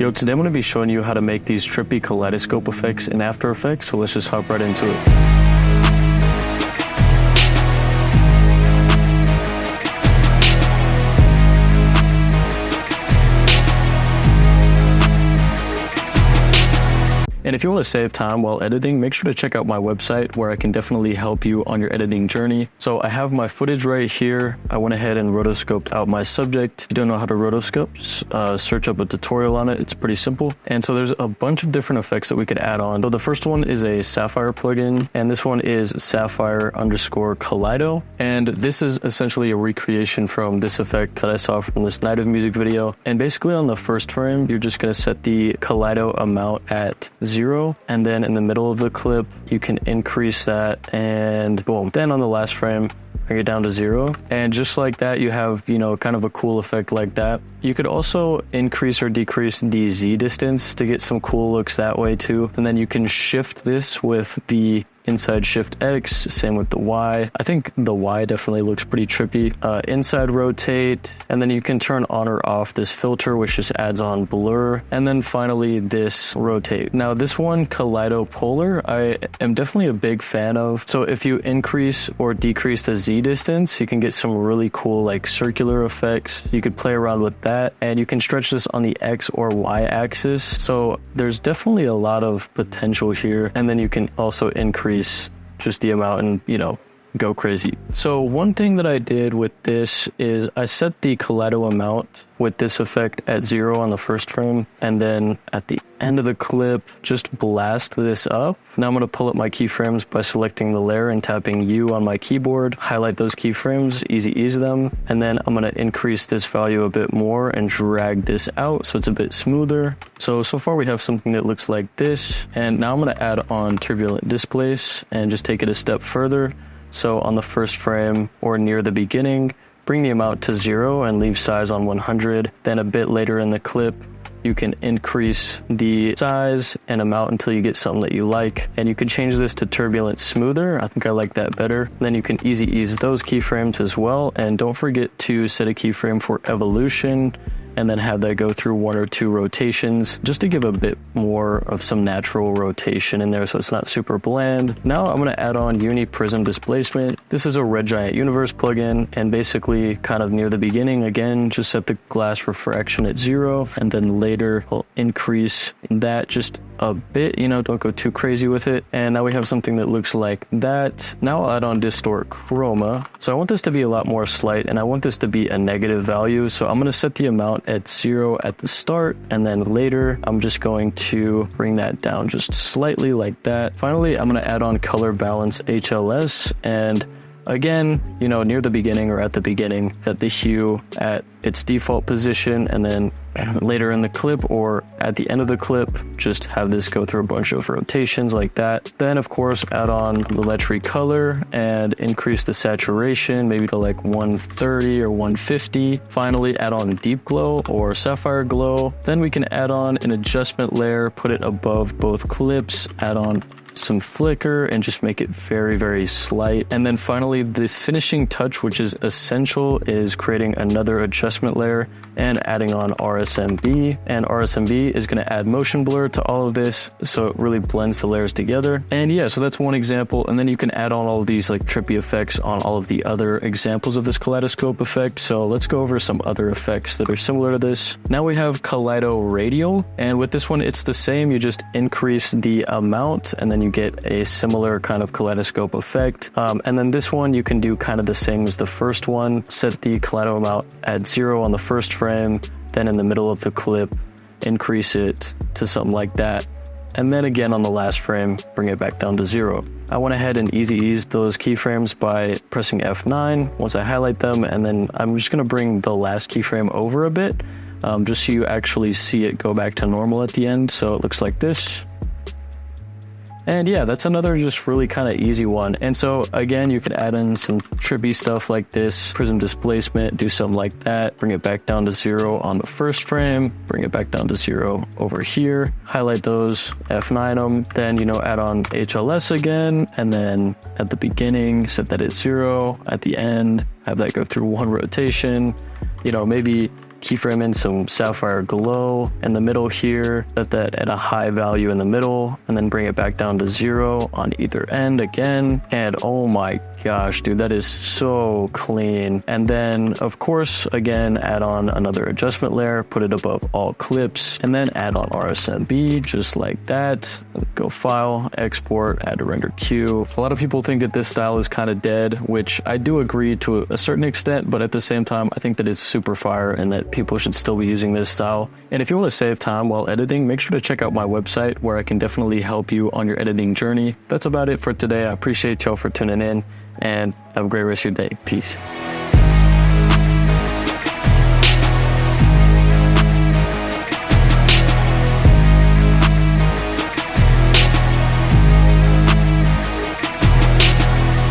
Yo, today I'm going to be showing you how to make these trippy kaleidoscope effects in After Effects, so let's just hop right into it. And if you want to save time while editing, make sure to check out my website where I can definitely help you on your editing journey. So I have my footage right here. I went ahead and rotoscoped out my subject. If you don't know how to rotoscope, search up a tutorial on it. It's pretty simple. And so there's a bunch of different effects that we could add on. So the first one is a Sapphire plugin, and this one is Sapphire_Kaleido. And this is essentially a recreation from this effect that I saw from this Night of Music video. And basically on the first frame, you're just going to set the Kaleido amount at 0, and then in the middle of the clip you can increase that, and boom, then on the last frame bring it down to 0, and just like that you have, you know, kind of a cool effect like that. You could also increase or decrease the Z distance to get some cool looks that way too, and then you can shift this with the inside shift X, same with the Y. I think the Y definitely looks pretty trippy. Inside rotate, and then you can turn on or off this filter, which just adds on blur, and then finally this rotate. Now this one, Kaleido Polar, I am definitely a big fan of. So if you increase or decrease the Z distance, you can get some really cool like circular effects. You could play around with that, and you can stretch this on the X or Y axis. So there's definitely a lot of potential here, and then you can also increase just the amount and, you know, go crazy. So one thing that I did with this is I set the Kaleido amount with this effect at 0 on the first frame, and then at the end of the clip just blast this up. Now I'm going to pull up my keyframes by selecting the layer and tapping U on my keyboard, highlight those keyframes, easy ease them, and then I'm going to increase this value a bit more and drag this out so it's a bit smoother. So far we have something that looks like this, and now I'm going to add on Turbulent Displace and just take it a step further. So on the first frame or near the beginning, bring the amount to 0 and leave size on 100. Then a bit later in the clip, you can increase the size and amount until you get something that you like. And you can change this to Turbulent Smoother. I think I like that better. Then you can easy ease those keyframes as well. And don't forget to set a keyframe for evolution, and then have that go through 1 or 2 rotations just to give a bit more of some natural rotation in there so it's not super bland. Now I'm going to add on Uni Prism Displacement. This is a Red Giant Universe plugin, and basically kind of near the beginning, again, just set the glass refraction at 0, and then later we'll increase that just a bit, you know, don't go too crazy with it. And now we have something that looks like that. Now I'll add on Distort Chroma. So I want this to be a lot more slight, and I want this to be a negative value. So I'm going to set the amount at 0 at the start, and then later I'm just going to bring that down just slightly like that. Finally, I'm going to add on Color Balance HLS, and again, you know, near the beginning or at the beginning, set the hue at its default position, and then later in the clip or at the end of the clip, just have this go through a bunch of rotations like that. Then of course add on the Letry color and increase the saturation, maybe to like 130 or 150. Finally add on Deep Glow or Sapphire Glow. Then we can add on an adjustment layer, put it above both clips, add on some flicker and just make it very, very slight. And then finally the finishing touch, which is essential, is creating another adjustment layer and adding on RSMB. And RSMB is going to add motion blur to all of this, so it really blends the layers together. And yeah, so that's one example, and then you can add on all of these like trippy effects on all of the other examples of this kaleidoscope effect. So let's go over some other effects that are similar to this. Now we have Kaleido Radial, and with this one it's the same. You just increase the amount and then you get a similar kind of kaleidoscope effect. And then this one you can do kind of the same as the first one. Set the Kaleido amount at 0 on the first frame, then in the middle of the clip increase it to something like that, and then again on the last frame bring it back down to 0. I went ahead and easy eased those keyframes by pressing F9 once I highlight them, and then I'm just going to bring the last keyframe over a bit, just so you actually see it go back to normal at the end. So it looks like this. And yeah, that's another just really kind of easy one. And so again, you could add in some trippy stuff like this, prism displacement, do something like that, bring it back down to 0 on the first frame, bring it back down to 0 over here, highlight those, F9 them, then, you know, add on HLS again, and then at the beginning, set that at 0, at the end, have that go through 1 rotation, you know, maybe keyframe in some Sapphire glow in the middle here, set that at a high value in the middle, and then bring it back down to 0 on either end again. And oh my gosh, dude, that is so clean. And then of course, again, add on another adjustment layer, put it above all clips, and then add on RSMB just like that. Go file, export, add to render queue. A lot of people think that this style is kind of dead, which I do agree to a certain extent, but at the same time, I think that it's super fire and that people should still be using this style. And if you want to save time while editing, make sure to check out my website where I can definitely help you on your editing journey. That's about it for today. I appreciate y'all for tuning in and have a great rest of your day. Peace.